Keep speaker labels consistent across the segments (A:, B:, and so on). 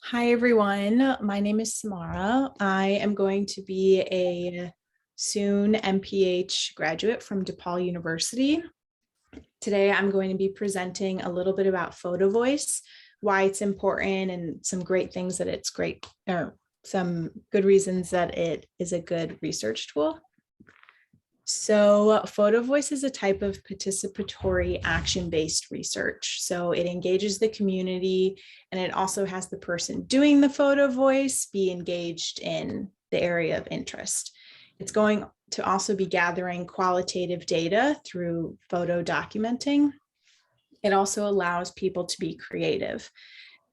A: Hi, everyone. My name is Somara. I am going to be a soon MPH graduate from DePaul University. Today, I'm going to be presenting a little bit about Photovoice, why it's important, and some great things that it's great, or some good reasons that it is a good research tool. So Photovoice is a type of participatory action-based research. So it engages the community, and it also has the person doing the Photovoice be engaged in the area of interest. It's going to also be gathering qualitative data through photo documenting. It also allows people to be creative.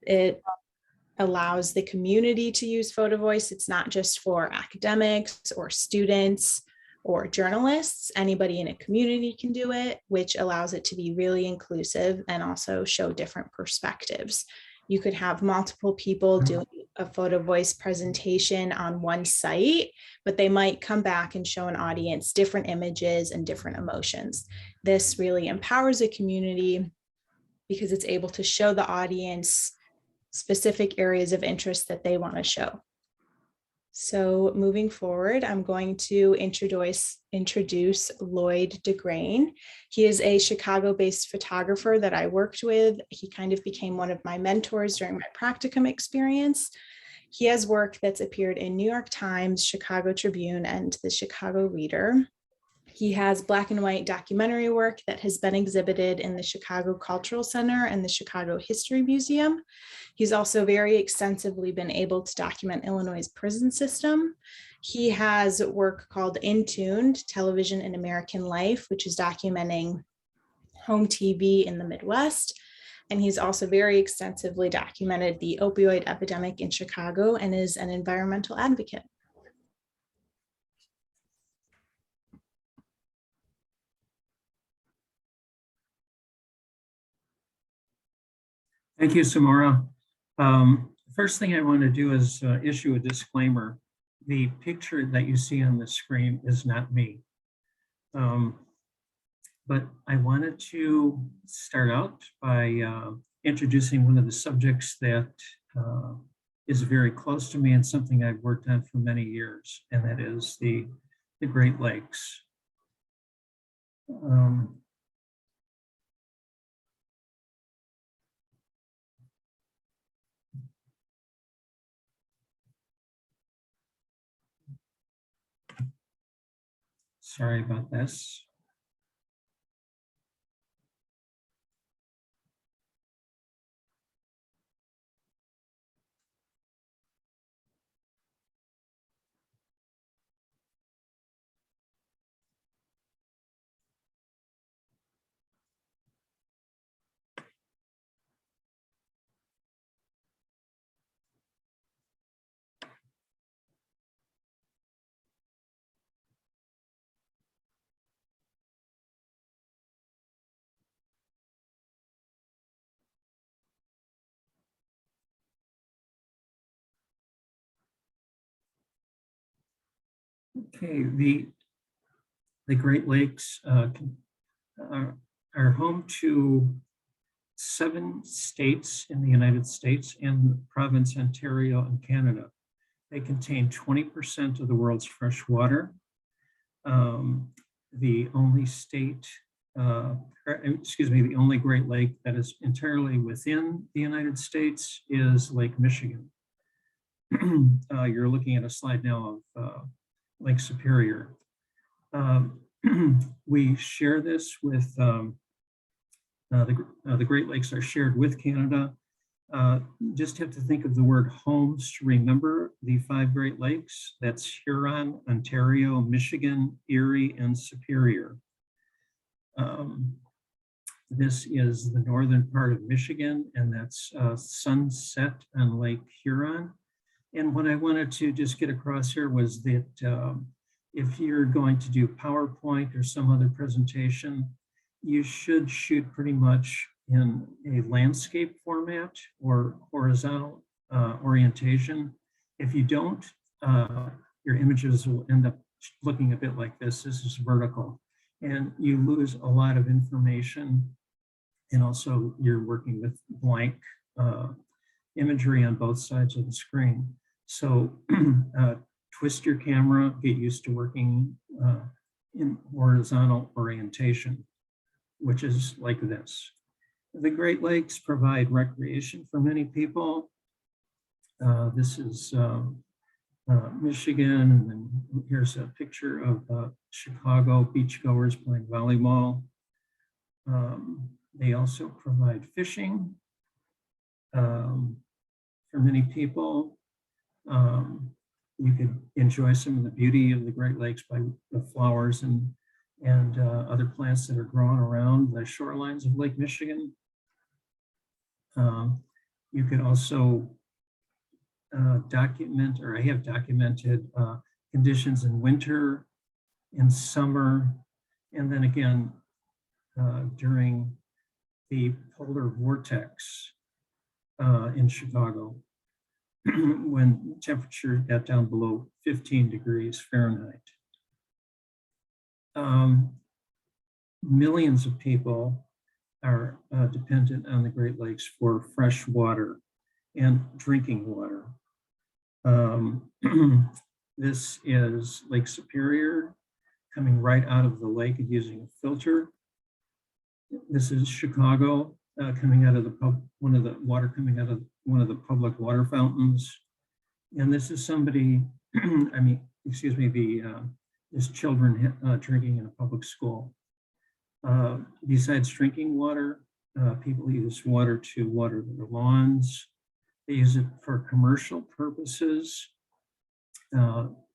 A: It allows the community to use Photovoice. It's not just for academics or students or journalists. Anybody in a community can do it, which allows it to be really inclusive and also show different perspectives. You could have multiple people doing a Photovoice presentation on one site, but they might come back and show an audience different images and different emotions. This really empowers a community because it's able to show the audience specific areas of interest that they want to show. So moving forward, I'm going to introduce Lloyd DeGrane. He is a Chicago-based photographer that I worked with. He kind of became one of my mentors during my practicum experience. He has work that's appeared in New York Times, Chicago Tribune, and the Chicago Reader. He has black and white documentary work that has been exhibited in the Chicago Cultural Center and the Chicago History Museum. He's also very extensively been able to document Illinois' prison system. He has work called Intuned, Television in American Life, which is documenting home TV in the Midwest. And he's also very extensively documented the opioid epidemic in Chicago and is an environmental advocate.
B: Thank you, Somara. First thing I want to do is issue a disclaimer. The picture that you see on the screen is not me. But I wanted to start out by introducing one of the subjects that is very close to me and something I've worked on for many years, and that is the Great Lakes. Sorry about this. Okay, the Great Lakes are home to 7 states in the United States and province Ontario in Canada. They contain 20% of the world's fresh water. The only state, the only Great Lake that is entirely within the United States is Lake Michigan. You're looking at a slide now of Lake Superior. We share this with the Great Lakes are shared with Canada. Just have to think of the word homes to remember the 5 Great Lakes. That's Huron, Ontario, Michigan, Erie, and Superior. This is the northern part of Michigan, and that's Sunset on Lake Huron. And what I wanted to just get across here was that if you're going to do PowerPoint or some other presentation, you should shoot pretty much in a landscape format or horizontal orientation. If you don't, your images will end up looking a bit like this. This is vertical, and you lose a lot of information. And also you're working with blank imagery on both sides of the screen. So twist your camera, get used to working in horizontal orientation, which is like this. The Great Lakes provide recreation for many people. This is Michigan, and then here's a picture of Chicago beachgoers playing volleyball. They also provide fishing for many people. You could enjoy some of the beauty of the Great Lakes by the flowers and other plants that are growing around the shorelines of Lake Michigan. You could also document, or I have documented conditions in winter, in summer, and then again during the polar vortex in Chicago when temperature got down below 15 degrees Fahrenheit. Millions of people are dependent on the Great Lakes for fresh water and drinking water. This is Lake Superior coming right out of the lake and using a filter. This is Chicago coming out of the water coming out of one of the public water fountains. And this is somebody, there's children drinking in a public school. Besides drinking water, people use water to water their lawns. They use it for commercial purposes.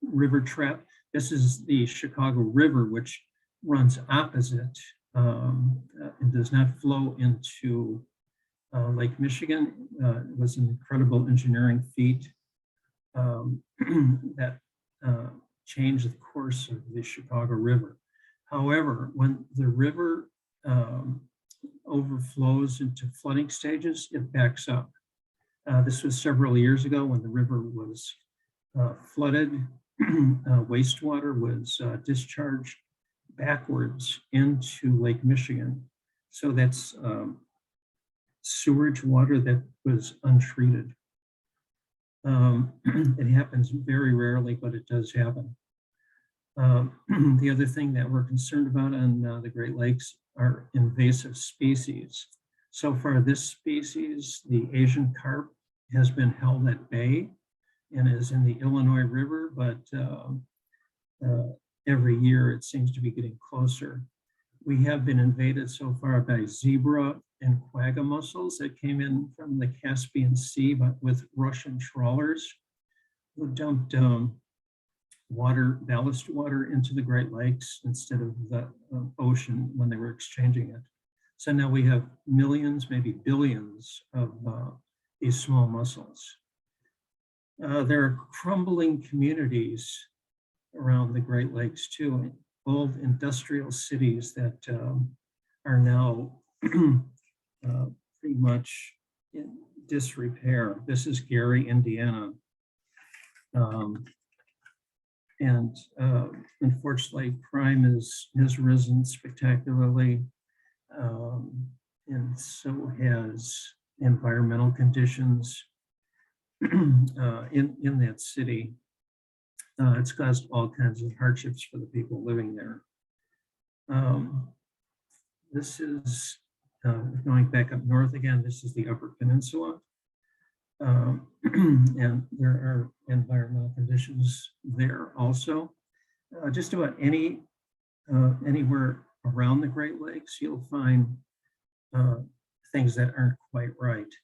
B: River trap. This is the Chicago River, which runs opposite and does not flow into Lake Michigan. It was an incredible engineering feat that changed the course of the Chicago River. However, when the river overflows into flooding stages, it backs up. This was several years ago when the river was flooded. Wastewater was discharged backwards into Lake Michigan. So that's sewage water that was untreated. It happens very rarely, but it does happen. The other thing that we're concerned about on the Great Lakes are invasive species. So far, this species, the Asian carp, has been held at bay and is in the Illinois River, but every year it seems to be getting closer. We have been invaded so far by zebra and quagga mussels that came in from the Caspian Sea, but with Russian trawlers who dumped ballast water into the Great Lakes instead of the ocean when they were exchanging it. So now we have millions, maybe billions of these small mussels. There are crumbling communities around the Great Lakes too, old industrial cities that are now pretty much in disrepair. This is Gary, Indiana. Unfortunately, crime has risen spectacularly, and so has environmental conditions in that city. It's caused all kinds of hardships for the people living there. This is going back up north again. This is the Upper Peninsula. And there are environmental conditions there also. Just about anywhere around the Great Lakes, you'll find things that aren't quite right.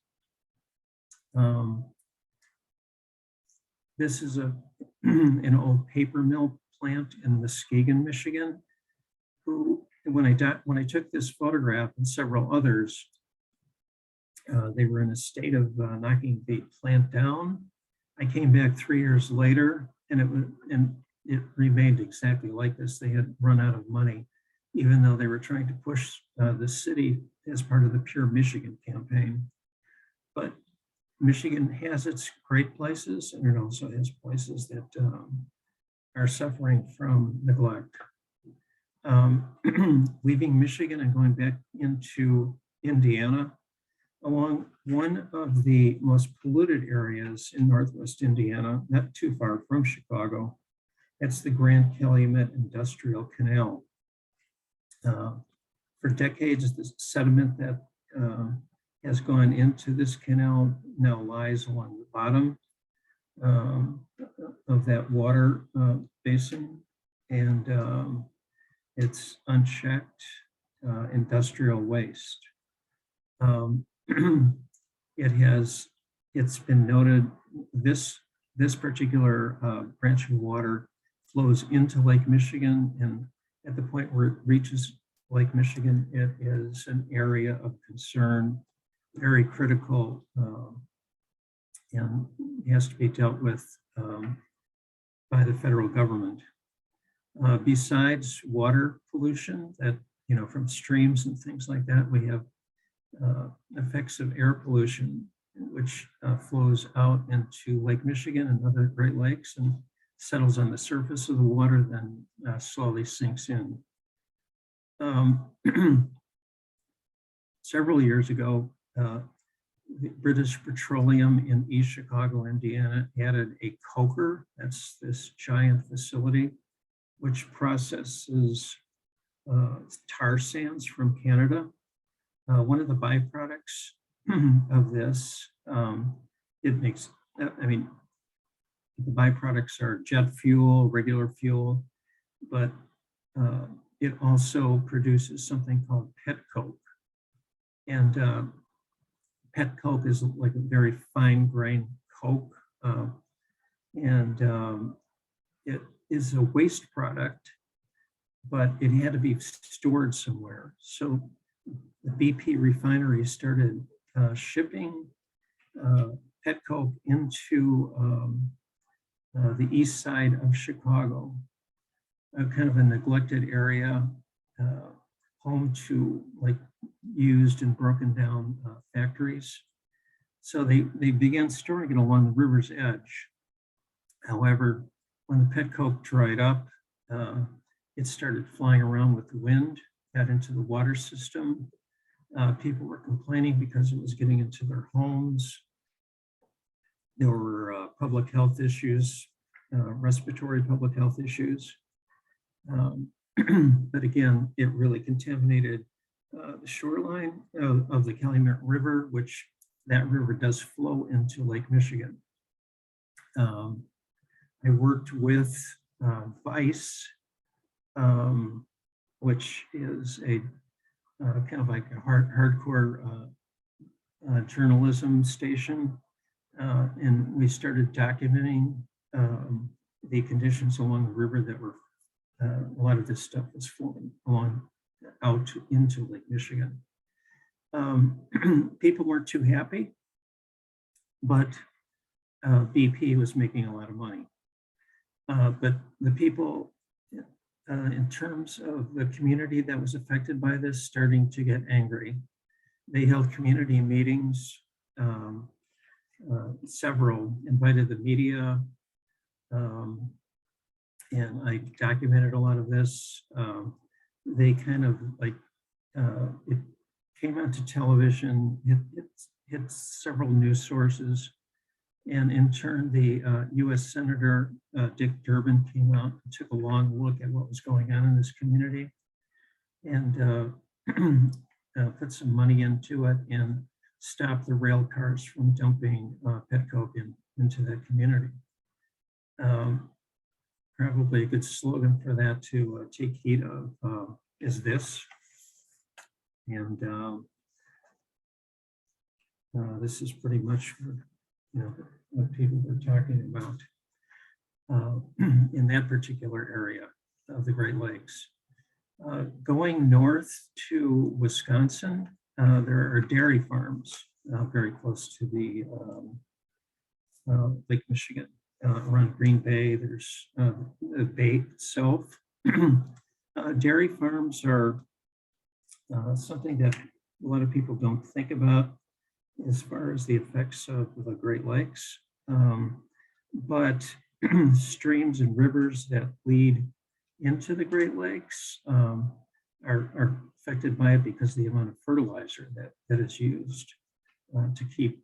B: This is an old paper mill plant in Muskegon, Michigan. Who, when I took this photograph and several others, they were in a state of knocking the plant down. I came back 3 years later, and it remained exactly like this. They had run out of money, even though they were trying to push the city as part of the Pure Michigan campaign. But Michigan has its great places, and it also has places that are suffering from neglect. Leaving Michigan and going back into Indiana, along one of the most polluted areas in Northwest Indiana, not too far from Chicago. That's the Grand Calumet Industrial Canal. For decades, the sediment that has gone into this canal now lies along the bottom of that water basin, and it's unchecked industrial waste. It's been noted this particular branch of water flows into Lake Michigan, and at the point where it reaches Lake Michigan, it is an area of concern, very critical, and has to be dealt with by the federal government. Besides water pollution that, from streams and things like that, we have effects of air pollution, which flows out into Lake Michigan and other Great Lakes and settles on the surface of the water, then slowly sinks in. Several years ago, the British Petroleum in East Chicago, Indiana, added a coker. That's this giant facility which processes tar sands from Canada. One of the byproducts of this, the byproducts are jet fuel, regular fuel, but it also produces something called pet coke. And pet coke is like a very fine grain coke, and it is a waste product, but it had to be stored somewhere. So the BP refinery started shipping pet coke into the east side of Chicago, kind of a neglected area, home to like used and broken down factories. So they began storing it along the river's edge. However, when the pet coke dried up, it started flying around with the wind, got into the water system. People were complaining because it was getting into their homes. There were public health issues, respiratory public health issues. But again, it really contaminated the shoreline of the Calumet River, which that river does flow into Lake Michigan. I worked with Vice, which is a kind of like a hardcore journalism station, and we started documenting the conditions along the river that were a lot of this stuff was flowing out into Lake Michigan. People weren't too happy, but BP was making a lot of money. But the people, in terms of the community that was affected by this, starting to get angry. They held community meetings, several, invited the media, and I documented a lot of this. They kind of like, it came onto television, it hit several news sources, and in turn, the US Senator Dick Durbin came out and took a long look at what was going on in this community and put some money into it and stopped the rail cars from dumping pet coke into that community. Probably a good slogan for that to take heed of is this. And this is pretty much what people were talking about in that particular area of the Great Lakes. Going north to Wisconsin, there are dairy farms very close to the Lake Michigan. Around Green Bay, there's the bay itself. Dairy farms are something that a lot of people don't think about as far as the effects of the Great Lakes. But streams and rivers that lead into the Great Lakes are affected by it because of the amount of fertilizer that is used. to keep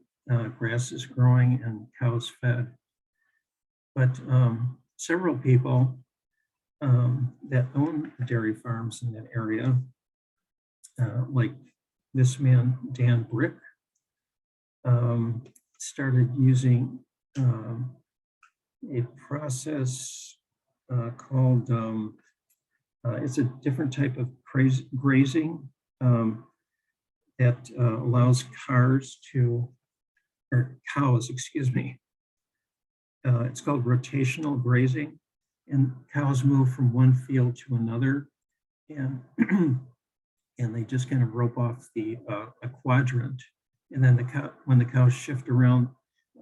B: grasses growing and cows fed. But several people that own dairy farms in that area, like this man, Dan Brick, started using a process called, it's a different type of grazing that allows cows, excuse me. It's called rotational grazing, and cows move from one field to another, and and they just kind of rope off a quadrant, and then when the cows shift around,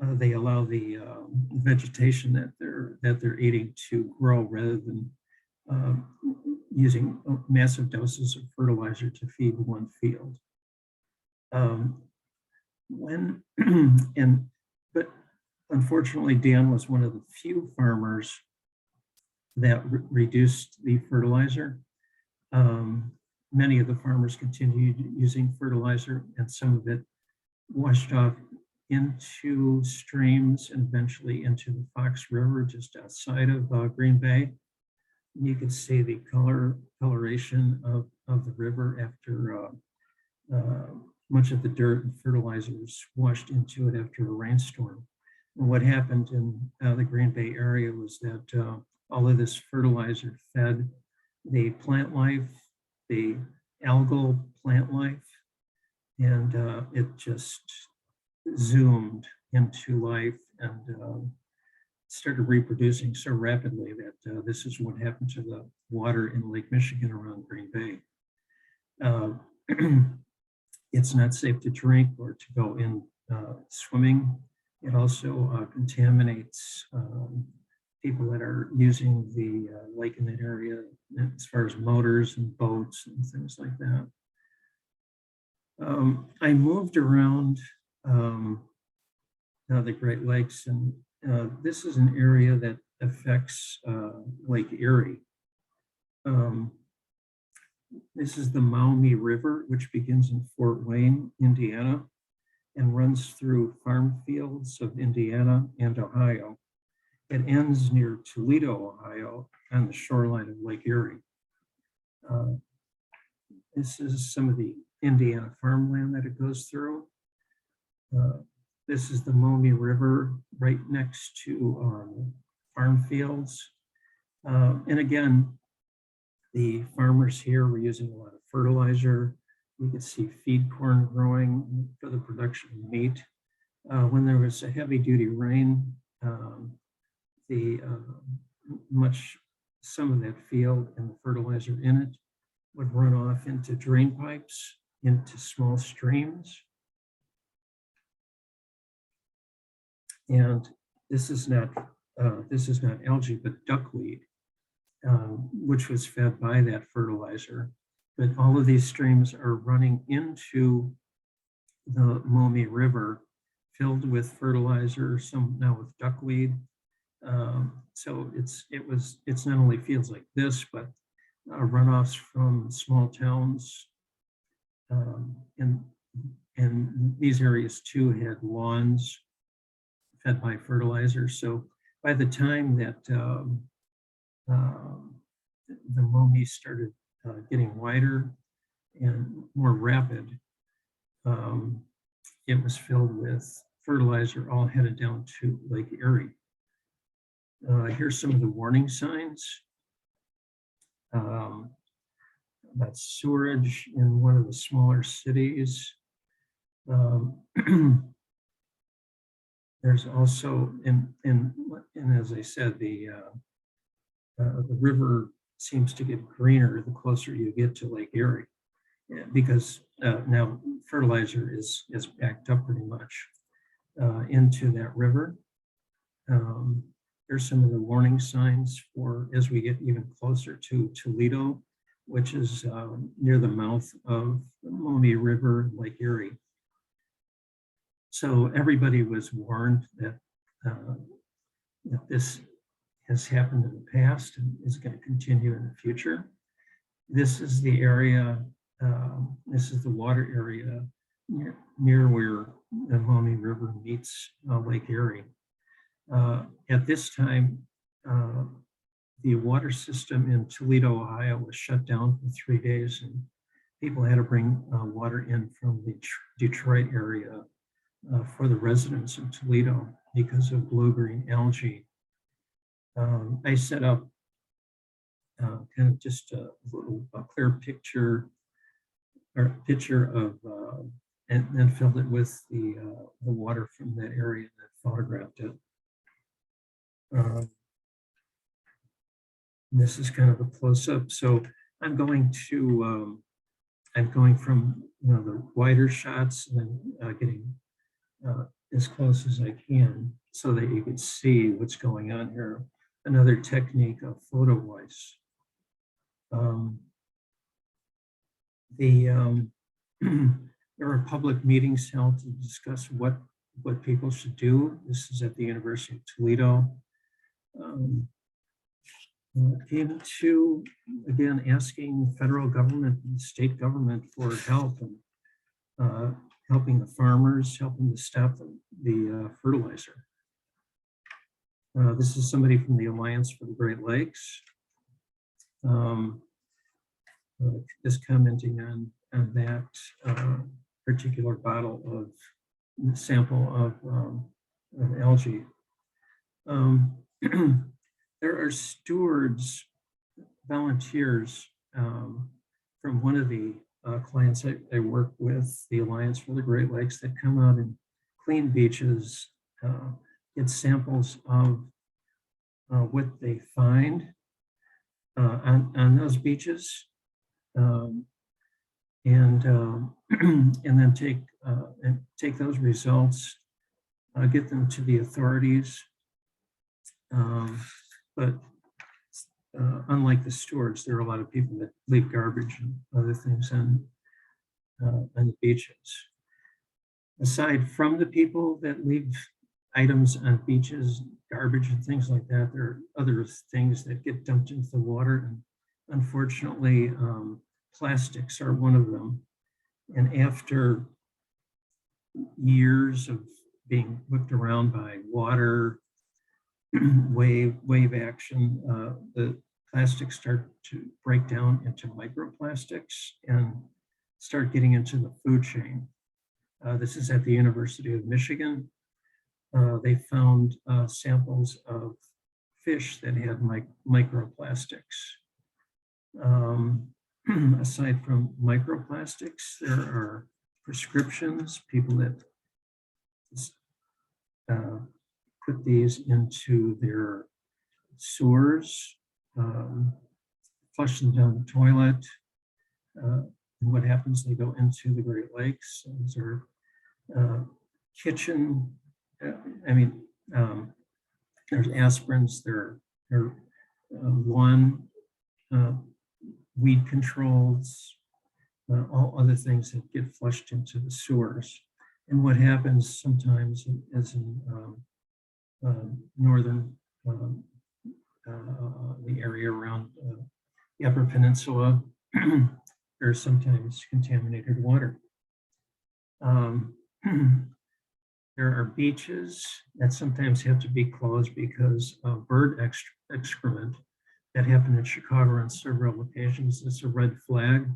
B: they allow the vegetation that they're eating to grow rather than using massive doses of fertilizer to feed one field. But unfortunately, Dan was one of the few farmers that reduced the fertilizer. Many of the farmers continued using fertilizer, and some of it washed off into streams and eventually into the Fox River just outside of Green Bay. You can see the coloration of the river after much of the dirt and fertilizers washed into it after a rainstorm. And what happened in the Green Bay area was that all of this fertilizer fed the plant life, the algal plant life, and it just zoomed into life and started reproducing so rapidly that this is what happened to the water in Lake Michigan around Green Bay. It's not safe to drink or to go in swimming. It also contaminates people that are using the lake in that area as far as motors and boats and things like that. I moved around the Great Lakes, and this is an area that affects Lake Erie. This is the Maumee River, which begins in Fort Wayne, Indiana, and runs through farm fields of Indiana and Ohio. It ends near Toledo, Ohio, on the shoreline of Lake Erie. This is some of the Indiana farmland that it goes through. This is the Maumee River right next to farm fields. And again, the farmers here were using a lot of fertilizer. You could see feed corn growing for the production of meat. When there was a heavy duty rain, some of that field and the fertilizer in it would run off into drain pipes, into small streams. And this is not algae, but duckweed, which was fed by that fertilizer. But all of these streams are running into the Maumee River, filled with fertilizer, some now with duckweed. So it's not only fields like this, but runoffs from small towns, and these areas too had lawns fed by fertilizer. So by the time that the Maumee started getting wider and more rapid, it was filled with fertilizer all headed down to Lake Erie. Here's some of the warning signs about sewerage in one of the smaller cities. There's also, and as I said, the river seems to get greener the closer you get to Lake Erie, because now fertilizer is backed up pretty much into that river. There's some of the warning signs for as we get even closer to Toledo, which is near the mouth of the Maumee River, Lake Erie. So everybody was warned that this has happened in the past and is going to continue in the future. This is the area, this is the water area near where the Maumee River meets Lake Erie. At this time, the water system in Toledo, Ohio was shut down for 3 days, and people had to bring water in from the Detroit area for the residents of Toledo because of blue-green algae. I set up kind of just a clear picture of, and then filled it with the water from that area and photographed it. This is kind of a close-up. So I'm going from the wider shots and then getting as close as I can so that you can see what's going on here. Another technique of Photovoice. There are public meetings held to discuss what people should do. This is at the University of Toledo. Came to, again, asking the federal government and state government for help and helping the farmers, helping to stop the fertilizer. This is somebody from the Alliance for the Great Lakes. Just commenting on that particular bottle of sample of algae. There are stewards, volunteers from one of the clients I work with, the Alliance for the Great Lakes, that come out and clean beaches, get samples of what they find on those beaches, and then take those results, get them to the authorities. But unlike the stewards, there are a lot of people that leave garbage and other things on the beaches. Aside from the people that leave items on beaches, garbage and things like that, there are other things that get dumped into the water. And unfortunately, plastics are one of them. And after years of being whipped around by water, wave action, the plastics start to break down into microplastics and start getting into the food chain. This is at the University of Michigan. They found samples of fish that had microplastics. Aside from microplastics, there are prescriptions, people that put these into their sewers, flush them down the toilet. And what happens, they go into the Great Lakes. These are kitchen, there's aspirins, there are lawn weed controls, all other things that get flushed into the sewers. And what happens sometimes is in northern, the area around the Upper Peninsula, there's sometimes contaminated water. There are beaches that sometimes have to be closed because of bird excrement. That happened in Chicago on several occasions. It's a red flag.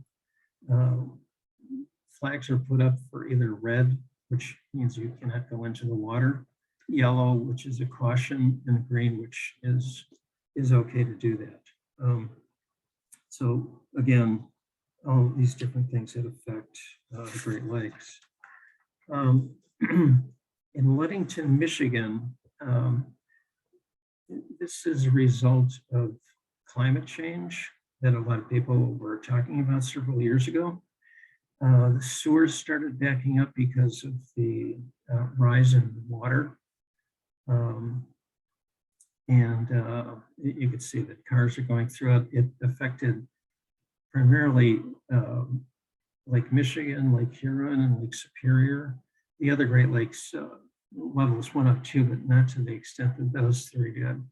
B: Flags are put up for either red, which means you cannot go into the water, yellow, which is a caution, and green, which is okay to do that. So again, all these different things that affect the Great Lakes. In Ludington, Michigan, this is a result of climate change that a lot of people were talking about several years ago. The sewers started backing up because of the rise in water. You could see that cars are going through it. It affected primarily Lake Michigan, Lake Huron, and Lake Superior. The other Great Lakes levels went up too, but not to the extent that those three did.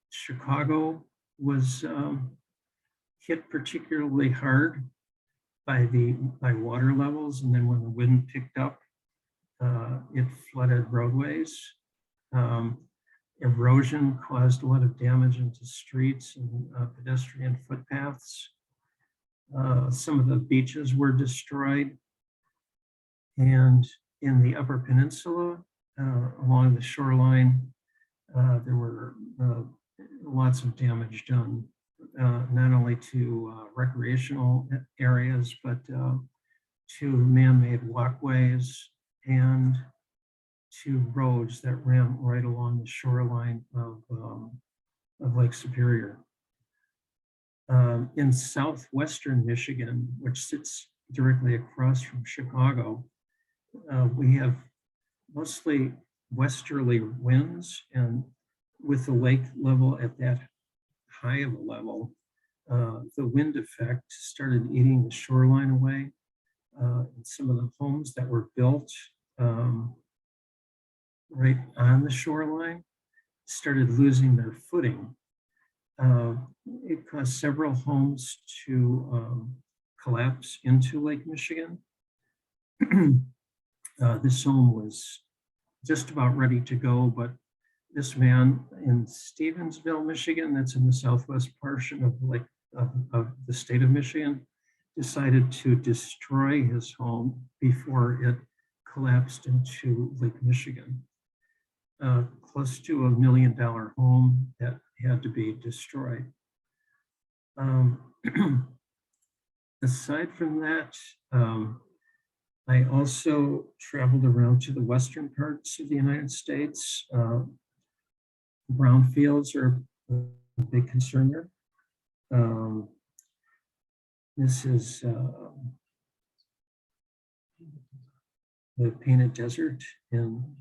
B: Chicago was hit particularly hard by water levels, and then when the wind picked up, it flooded roadways. Erosion caused a lot of damage into streets and pedestrian footpaths. Some of the beaches were destroyed. And in the Upper Peninsula, along the shoreline, there were lots of damage done, not only to recreational areas, but to man-made walkways and to roads that ran right along the shoreline of Lake Superior. In southwestern Michigan, which sits directly across from Chicago, we have mostly westerly winds, and with the lake level at that high of a level, the wind effect started eating the shoreline away. And some of the homes that were built right on the shoreline started losing their footing. It caused several homes to collapse into Lake Michigan. This home was just about ready to go, but this man in Stevensville, Michigan, that's in the southwest portion of the state of Michigan, decided to destroy his home before it collapsed into Lake Michigan. Close to $1 million home that had to be destroyed. Aside from that, I also traveled around to the western parts of the United States. Brownfields are a big concern there. This is the Painted Desert in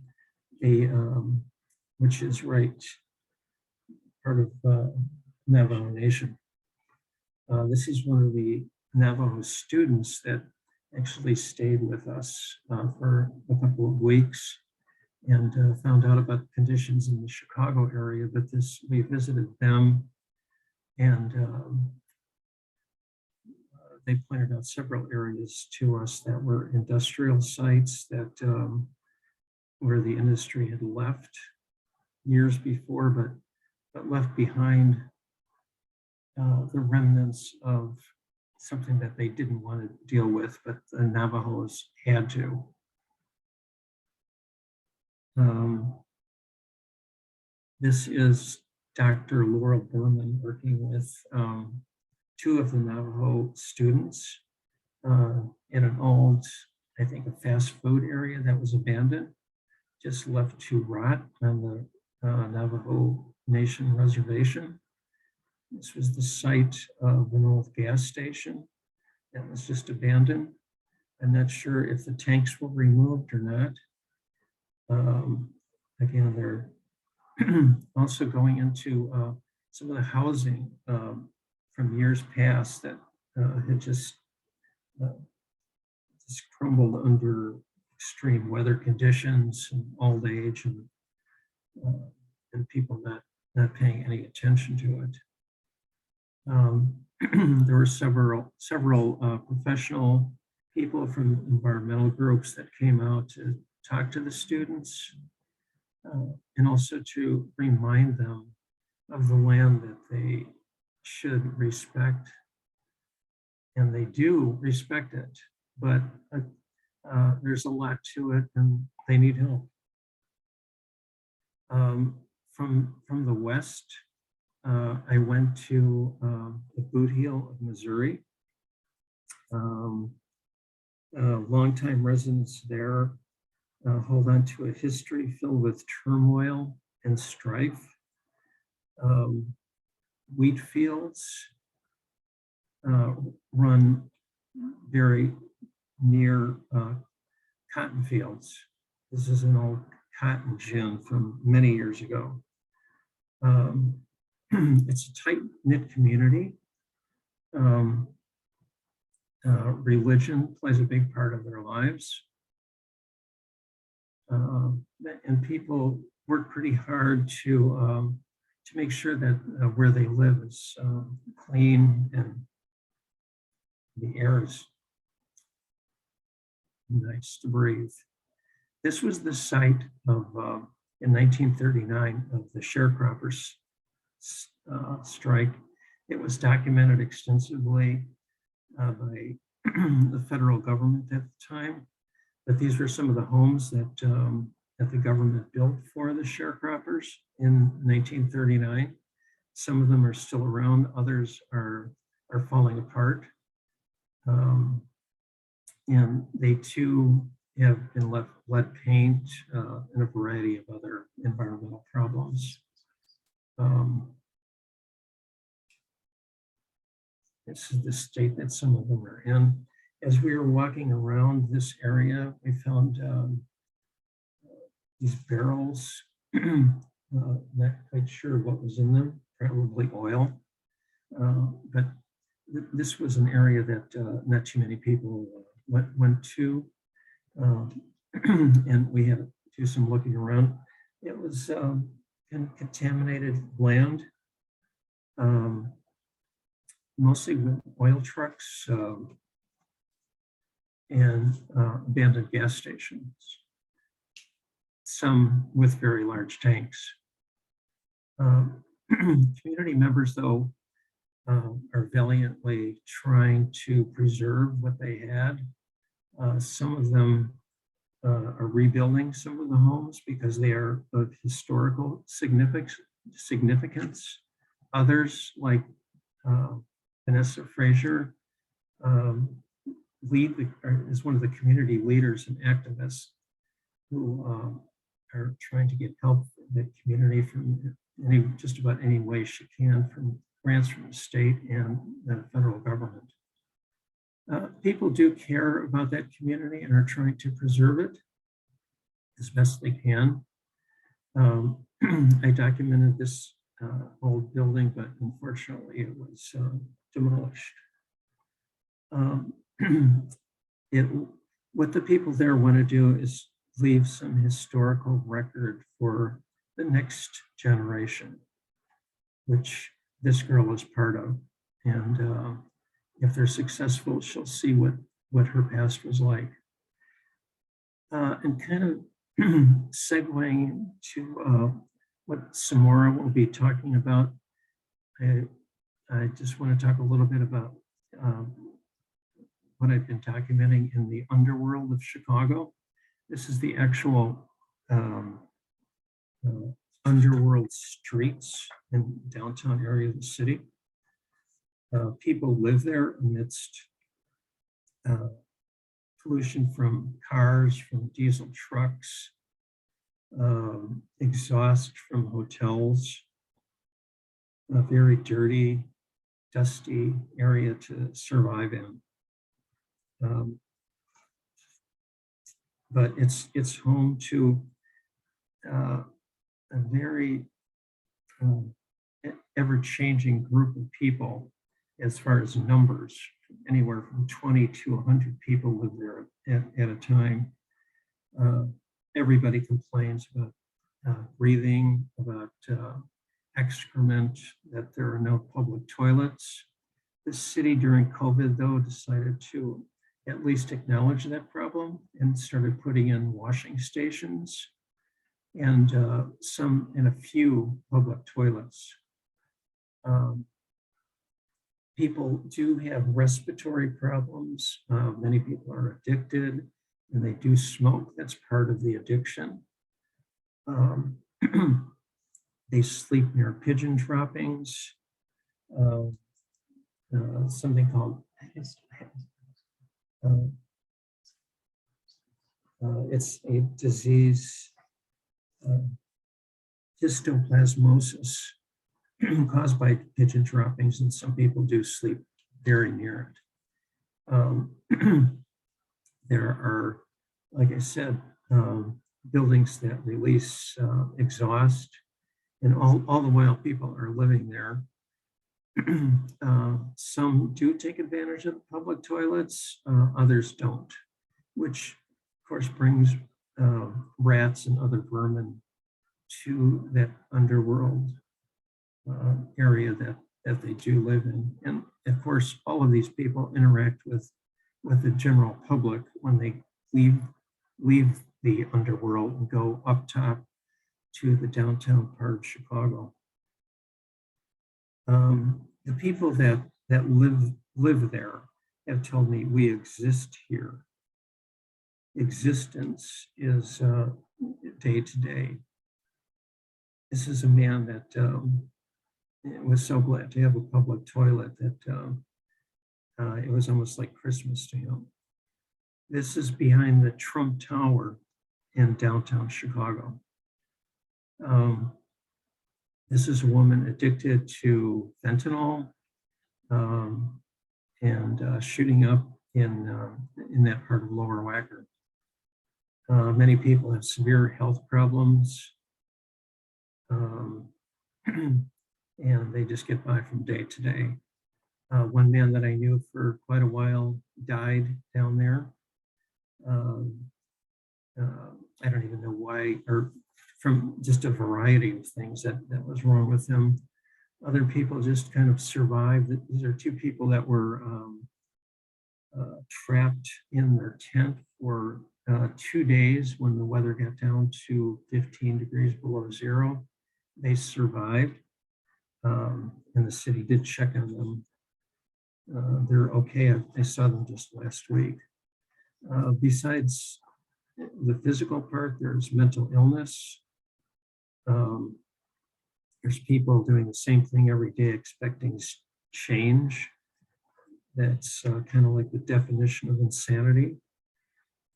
B: which is right part of Navajo Nation. This is one of the Navajo students that actually stayed with us for a couple of weeks and found out about conditions in the Chicago area, but we visited them, and they pointed out several areas to us that were industrial sites that where the industry had left years before, but left behind the remnants of something that they didn't want to deal with, but the Navajos had to. This is Dr. Laurel Berman working with two of the Navajo students in an old, I think, a fast food area that was abandoned, just left to rot on the Navajo Nation reservation. This was the site of an old gas station that was just abandoned. I'm not sure if the tanks were removed or not. Again, they're also going into some of the housing from years past that had just crumbled under extreme weather conditions and old age, and people not paying any attention to it. There were several professional people from environmental groups that came out to talk to the students and also to remind them of the land that they should respect. And they do respect it, but there's a lot to it and they need help. From the west, I went to the Boot Heel of Missouri. Longtime residents there hold on to a history filled with turmoil and strife. Wheat fields run very near cotton fields. This is an old cotton gin from many years ago. It's a tight-knit community. Religion plays a big part of their lives. And people work pretty hard to make sure that where they live is clean and the air is nice to breathe. This was the site of, in 1939, of the sharecroppers strike. It was documented extensively by the federal government at the time, but these were some of the homes that that the government built for the sharecroppers in 1939. Some of them are still around, others are falling apart. And they too have been left lead paint and a variety of other environmental problems. This is the state that some of them are in. As we were walking around this area, we found these barrels, not quite sure what was in them, probably oil. But this was an area that not too many people went to. And we had to do some looking around. It was kind of contaminated land, mostly with oil trucks and abandoned gas stations, some with very large tanks. Community members, though, are valiantly trying to preserve what they had. Some of them are rebuilding some of the homes because they are of historical significance. Others, like Vanessa Frazier, is one of the community leaders and activists who are trying to get help for the community from just about any way she can, from grants from the state and the federal government. People do care about that community and are trying to preserve it as best they can. I documented this old building, but unfortunately it was demolished. What the people there want to do is leave some historical record for the next generation, which this girl is part of. And if they're successful, she'll see what her past was like. And kind of segueing to what Somara will be talking about, I just want to talk a little bit about what I've been documenting in the underworld of Chicago. This is the actual underworld streets in downtown area of the city. People live there amidst pollution from cars, from diesel trucks, exhaust from hotels, a very dirty, dusty area to survive in. But it's home to a very ever-changing group of people as far as numbers. Anywhere from 20 to 100 people live there at a time. Everybody complains about breathing, about excrement, that there are no public toilets. The city during COVID, though, decided to at least acknowledge that problem and started putting in washing stations and a few public toilets. People do have respiratory problems. Many people are addicted and they do smoke. That's part of the addiction. They sleep near pigeon droppings. Something called, it's a disease, histoplasmosis, caused by pigeon droppings, and some people do sleep very near it. There are, like I said, buildings that release exhaust, and all the while people are living there. Some do take advantage of the public toilets, others don't, which of course brings rats and other vermin to that underworld area that they do live in. And of course, all of these people interact with the general public when they leave the underworld and go up top to the downtown part of Chicago. The people that live there have told me we exist here. Existence is day to day. This is a man that was so glad to have a public toilet that it was almost like Christmas to him. This is behind the Trump Tower in downtown Chicago. This is a woman addicted to fentanyl and shooting up in that part of Lower Wacker. Many people have severe health problems, and they just get by from day to day. One man that I knew for quite a while died down there. I don't even know why, or from just a variety of things that was wrong with him. Other people just kind of survived. These are two people that were trapped in their tent for 2 days when the weather got down to 15 degrees below zero. They survived, and the city did check on them. They're okay. I saw them just last week. Besides the physical part, there's mental illness. There's people doing the same thing every day, expecting change. That's kind of like the definition of insanity.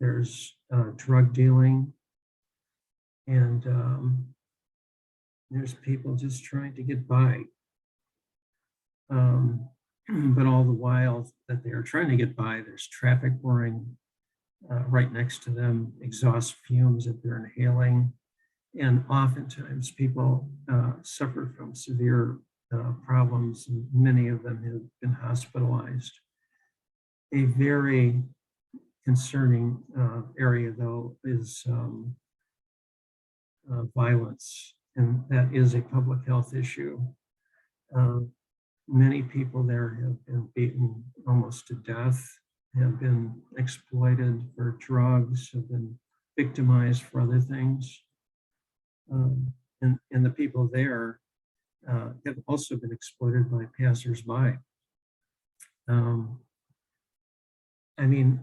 B: There's drug dealing, and there's people just trying to get by. But all the while that they are trying to get by, there's traffic roaring right next to them, exhaust fumes that they're inhaling. And oftentimes people suffer from severe problems, and many of them have been hospitalized. A very concerning area, though, is violence, and that is a public health issue. Many people there have been beaten almost to death, have been exploited for drugs, have been victimized for other things. And the people there have also been exploited by passersby. I mean,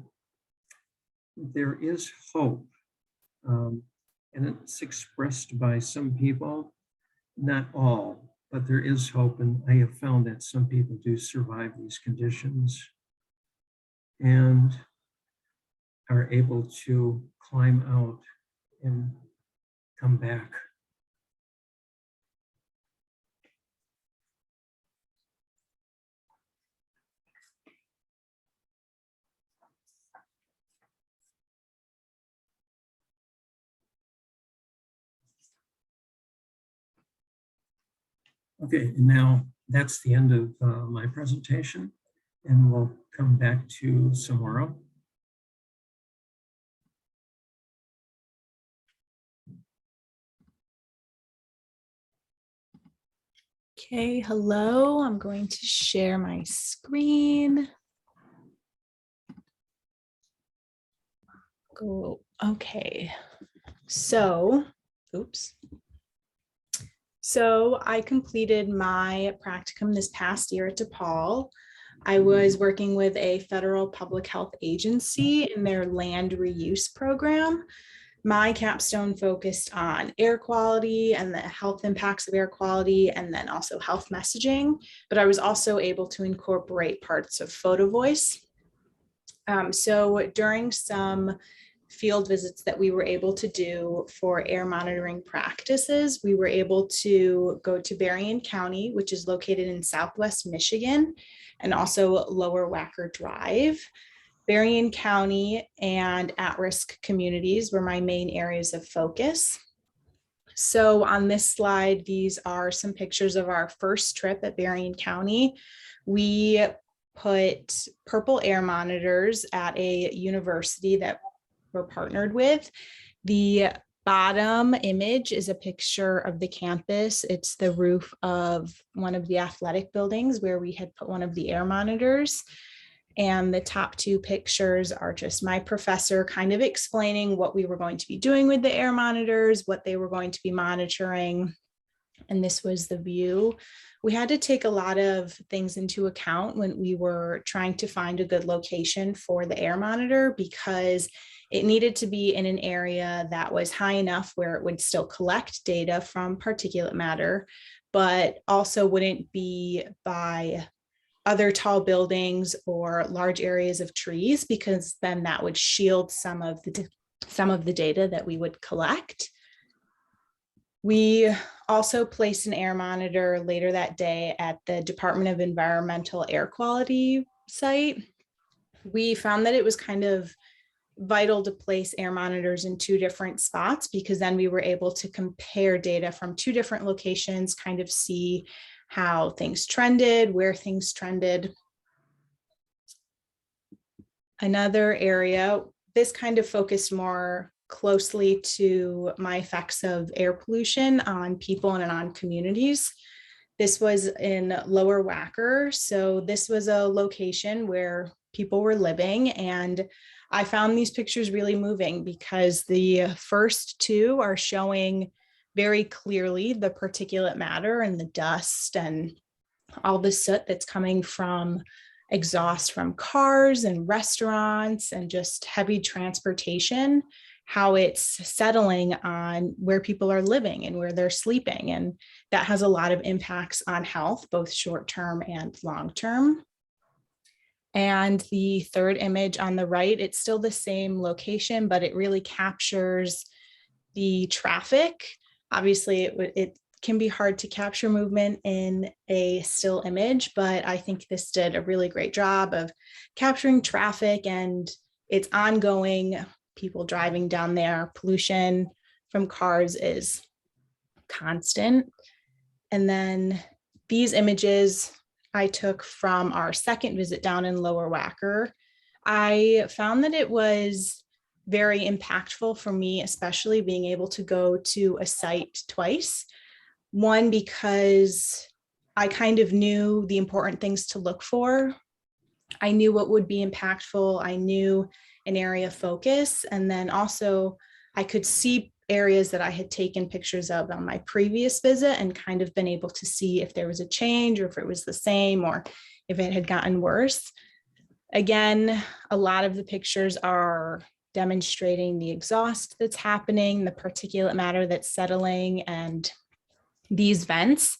B: there is hope, and it's expressed by some people, not all, but there is hope, and I have found that some people do survive these conditions and are able to climb out and come back. Okay, and now that's the end of my presentation, and we'll come back to Somara.
A: Okay, hello, I'm going to share my screen. Go, okay, so, oops. So I completed my practicum this past year at DePaul. I was working with a federal public health agency in their land reuse program. My capstone focused on air quality and the health impacts of air quality, and then also health messaging, but I was also able to incorporate parts of Photovoice. So during some field visits that we were able to do for air monitoring practices, we were able to go to Berrien County, which is located in Southwest Michigan, and also Lower Wacker Drive. Berrien County and at-risk communities were my main areas of focus. So on this slide, these are some pictures of our first trip at Berrien County. We put purple air monitors at a university that we're partnered with. The bottom image is a picture of the campus. It's the roof of one of the athletic buildings where we had put one of the air monitors. And the top two pictures are just my professor kind of explaining what we were going to be doing with the air monitors, what they were going to be monitoring. And this was the view. We had to take a lot of things into account when we were trying to find a good location for the air monitor, because it needed to be in an area that was high enough where it would still collect data from particulate matter, but also wouldn't be by other tall buildings or large areas of trees, because then that would shield some of the data that we would collect. We also placed an air monitor later that day at the Department of Environmental Air Quality site. We found that it was kind of vital to place air monitors in two different spots, because then we were able to compare data from two different locations, kind of see how things trended, where things trended. Another area, this kind of focused more closely to my effects of air pollution on people and on communities. This was in Lower Wacker. So this was a location where people were living, and I found these pictures really moving because the first two are showing very clearly the particulate matter and the dust and all the soot that's coming from exhaust from cars and restaurants and just heavy transportation, how it's settling on where people are living and where they're sleeping. And that has a lot of impacts on health, both short-term and long-term. And the third image on the right, it's still the same location, but it really captures the traffic. Obviously, it can be hard to capture movement in a still image, but I think this did a really great job of capturing traffic, and it's ongoing. People driving down there, pollution from cars is constant. And then these images I took from our second visit down in Lower Wacker. I found that it was very impactful for me, especially being able to go to a site twice. One, because I kind of knew the important things to look for. I knew what would be impactful. I knew an area of focus. And then also I could see areas that I had taken pictures of on my previous visit and kind of been able to see if there was a change or if it was the same or if it had gotten worse. Again, a lot of the pictures are demonstrating the exhaust that's happening, the particulate matter that's settling, and these vents.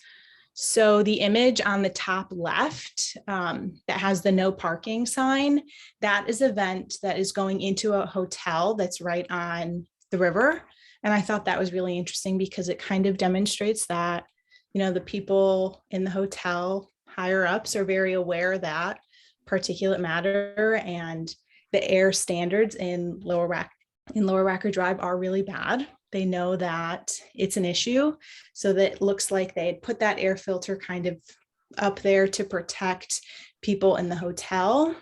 A: So the image on the top left that has the no parking sign, that is a vent that is going into a hotel that's right on the river. And I thought that was really interesting because it kind of demonstrates that, you know, the people in the hotel higher ups are very aware that particulate matter and the air standards in Lower Wacker Drive are really bad. They know that it's an issue. So that looks like they had put that air filter kind of up there to protect people in the hotel.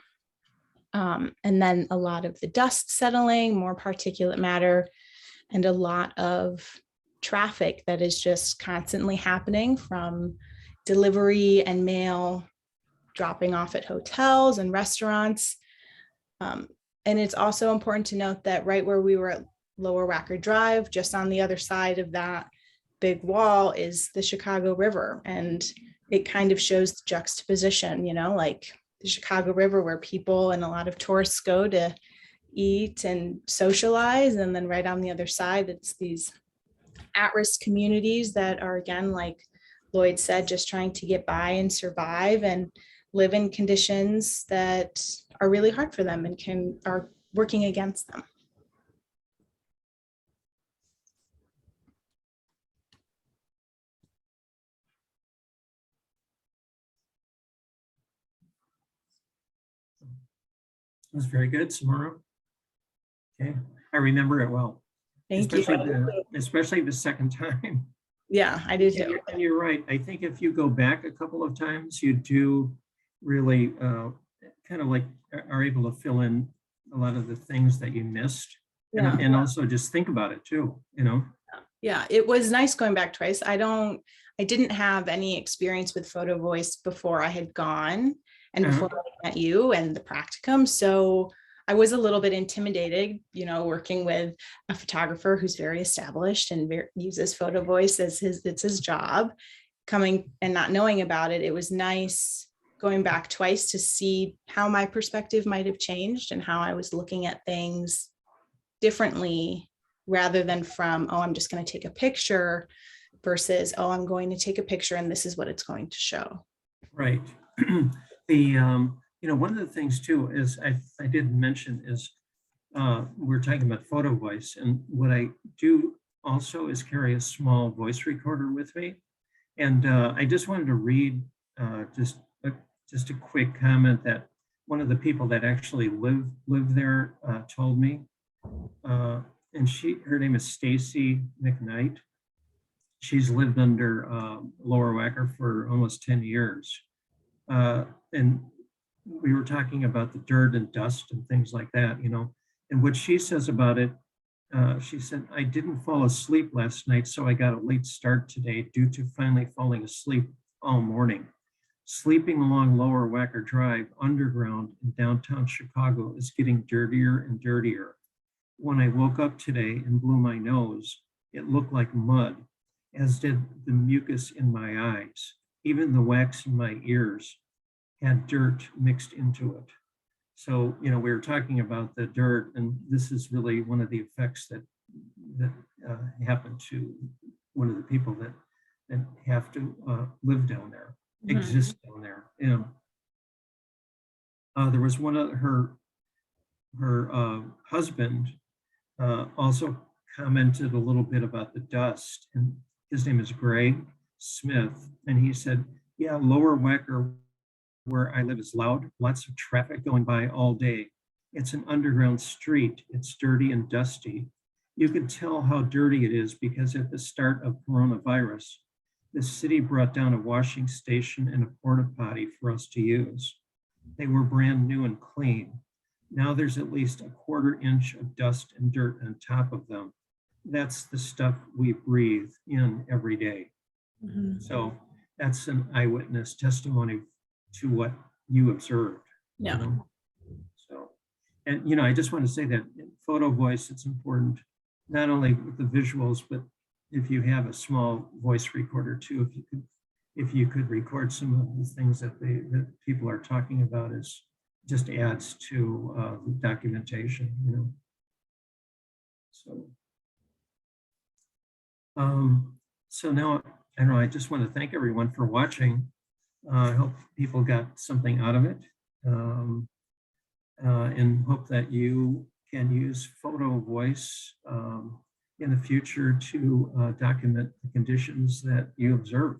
A: And then a lot of the dust settling, more particulate matter, and a lot of traffic that is just constantly happening from delivery and mail dropping off at hotels and restaurants. And it's also important to note that right where we were at Lower Wacker Drive, just on the other side of that big wall is the Chicago River. And it kind of shows the juxtaposition, you know, like the Chicago River where people and a lot of tourists go to eat and socialize. And then right on the other side, it's these at-risk communities that are, again, like Lloyd said, just trying to get by and survive and live in conditions that are really hard for them and are working against them.
B: That's very good, Somara. Okay, I remember it well.
A: Thank you.
B: Especially the second time.
A: Yeah, I did too.
B: And you're right. I think if you go back a couple of times, you do really kind of like are able to fill in a lot of the things that you missed. Yeah. And also just think about it too, you know?
A: Yeah, it was nice going back twice. I didn't have any experience with Photovoice before I had gone. and before I met you and the practicum. So I was a little bit intimidated, working with a photographer who's very established and uses Photovoice as it's his job. Coming and not knowing about it, it was nice going back twice to see how my perspective might have changed and how I was looking at things differently, rather than from, oh, I'm just going to take a picture, versus, oh, I'm going to take a picture and this is what it's going to show.
B: Right. One of the things too is I didn't mention is we're talking about Photovoice, and what I do also is carry a small voice recorder with me. And I just wanted to read just a quick comment that one of the people that actually live there told me. And her name is Stacy McKnight. She's lived under Lower Wacker for almost 10 years. And we were talking about the dirt and dust and things like that, and what she says about it, she said, I didn't fall asleep last night, so I got a late start today due to finally falling asleep all morning. Sleeping along Lower Wacker Drive underground in downtown Chicago is getting dirtier and dirtier. When I woke up today and blew my nose, it looked like mud, as did the mucus in my eyes. Even the wax in my ears had dirt mixed into it. So, we were talking about the dirt, and this is really one of the effects that happen to one of the people that have to live down there, exist down there. There was one of her husband also commented a little bit about the dust, and his name is Greg Smith, and he said, yeah, Lower Wacker, where I live, is loud, lots of traffic going by all day. It's an underground street. It's dirty and dusty. You can tell how dirty it is because at the start of coronavirus, the city brought down a washing station and a porta potty for us to use. They were brand new and clean. Now there's at least a quarter inch of dust and dirt on top of them. That's the stuff we breathe in every day. So that's an eyewitness testimony to what you observed.
A: Yeah.
B: So, and I just want to say that in Photovoice, it's important not only with the visuals, but if you have a small voice recorder too, if you could record some of the things that people are talking about, is just adds to the documentation. So now, I don't know, I just want to thank everyone for watching. I hope people got something out of it, and hope that you can use Photovoice in the future to document the conditions that you observe.